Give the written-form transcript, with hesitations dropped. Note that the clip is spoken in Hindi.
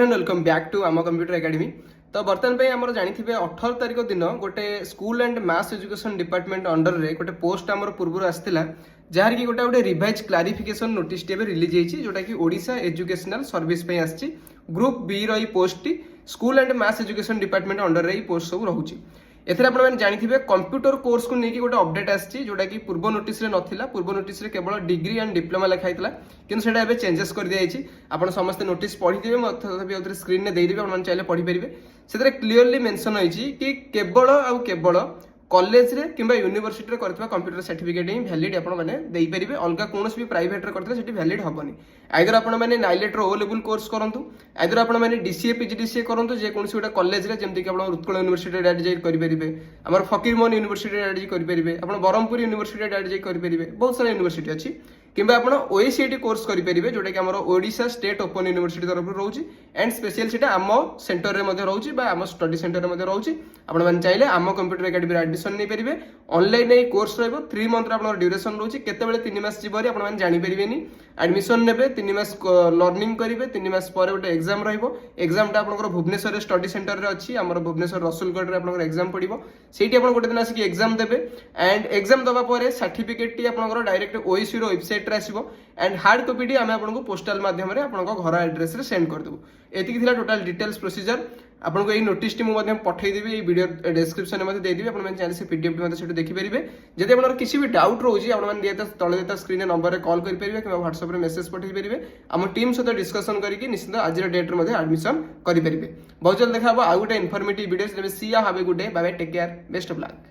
एवरीवन वेलकम बैक टू आम कंप्यूटर एकेडमी। तो बर्तमान पे आमर जानी 18 तारिख दिन गोटे school and maths education department under रे गोटे पोस्ट आमर पूर्व आसाला जहाँ कि गोटे गोटे revise clarification notice T release होती जोटा कि ओडिशा एजुकेशनल सर्विस आसी ग्रुप बी रही post T school and maths education department under रे पोस्ट सब रोचे। एथरे आपने जानिथिबे कंप्यूटर कोर्स को लेकिन गोटे अपडेट आसी जोटा कि पूर्व नोटिस नथिला। पूर्व नोटिस केवल डिग्री एंड डिप्लोमा लिखाई किंतु सेटा एबे चेंजेस कर दिया जायछि। आपण समस्त नोटिस पढ़िथिबे तथापि स्क्रीन ने देइदिबे आपण चाहिले पढ़ि परिबे। सेतरे क्लियरली मेंशन होइछि कि केवल कॉलेज रे किंबा यूनिवर्सिटी रे करथिबा कंप्यूटर सर्टिफिकेट ही वैलिड आपण माने देई परिबे। अलगा कोनोस भी प्राइवेट रे करथिले सेठी वैलिड हबनी। आइदर आपण माने नाइलेट रो ओ लेवल कोर्स करंतु, आइदर आपण माने डीसीए पीजीडीसीए करंतु जे कोनसी गोटा कॉलेज रे जेमति कि आपण उत्कल यूनिवर्सिटी डायरेक्ट जाई करि परिबे, हमर फकीरमोहन यूनिवर्सिटी डायरेक्ट जाई करि परिबे, आपण बरहमपुर यूनिवर्सिटी डायरेक्ट जाई करि परिबे। बहुत सारा यूनिवर्सिटी अछि किंबा आपण ओएसीटी कोर्स करि परिबे जोटा कि हमर ओडिशा स्टेट ओपन यूनिवर्सिटी तरफ रहउची एंड स्पेशल सेटा आम सेंटर रे मध्ये रहउची बा आम स्टडी सेंटर रे मध्ये रहउची। आपण माने चाहिले आम कंप्यूटर एकेडमी रे एडमिशन नै परिबे। ऑनलाइन ए कोर्स रहइबो 3 मंथ रे आपण ड्यूरेशन रहउची। केतेबेले 3 मास जिबरी आपण माने जानि परिबेनी। एडमिशन नेबे 3 मास लर्निंग करिवे, 3 मास परे गोटे एग्जाम रहइबो। एग्जाम टा आपनकर भुवनेश्वर स्टडी सेंटर रे अछि, हमर भुवनेश्वर रसुलगढ़ रे आपनकर एग्जाम पडिबो। सेठी आपण गोटे दिन आसी कि एग्जाम देबे एंड एग्जाम दबा परे सर्टिफिकेट टी आपनकर डायरेक्ट ओएसी रो वेबसाइट रे आसीबो एंड हार्ड कॉपी टी आमे आपनको पोस्टल माध्यम रे आपनको घर एड्रेस रे सेंड कर देबो। एतिक थिला टोटल डिटेल्स प्रोसीजर। आपनको एई नोटिस टी मु माध्यम पठै देबी, एई वीडियो डिस्क्रिप्शन में मध्ये दे देबी। आपण माने चैनल से पीडीएफ टी मध्ये सेठी देखि परिबे। जदि आपनर किछि भी डाउट रहउची आपण माने देता तळे देता स्क्रीन रे नंबर रे कॉल करि परिबे किबा व्हाट्सएप रे मेसेज पठै परिबे। हम टीम सहित डिस्कशन करिकि निश्चित आज डेट रे मध्ये एडमिशन करि परिबे। बहुत जल्द देखा आ गुटे informative video. See have a good day, bye bye, take care, best of luck.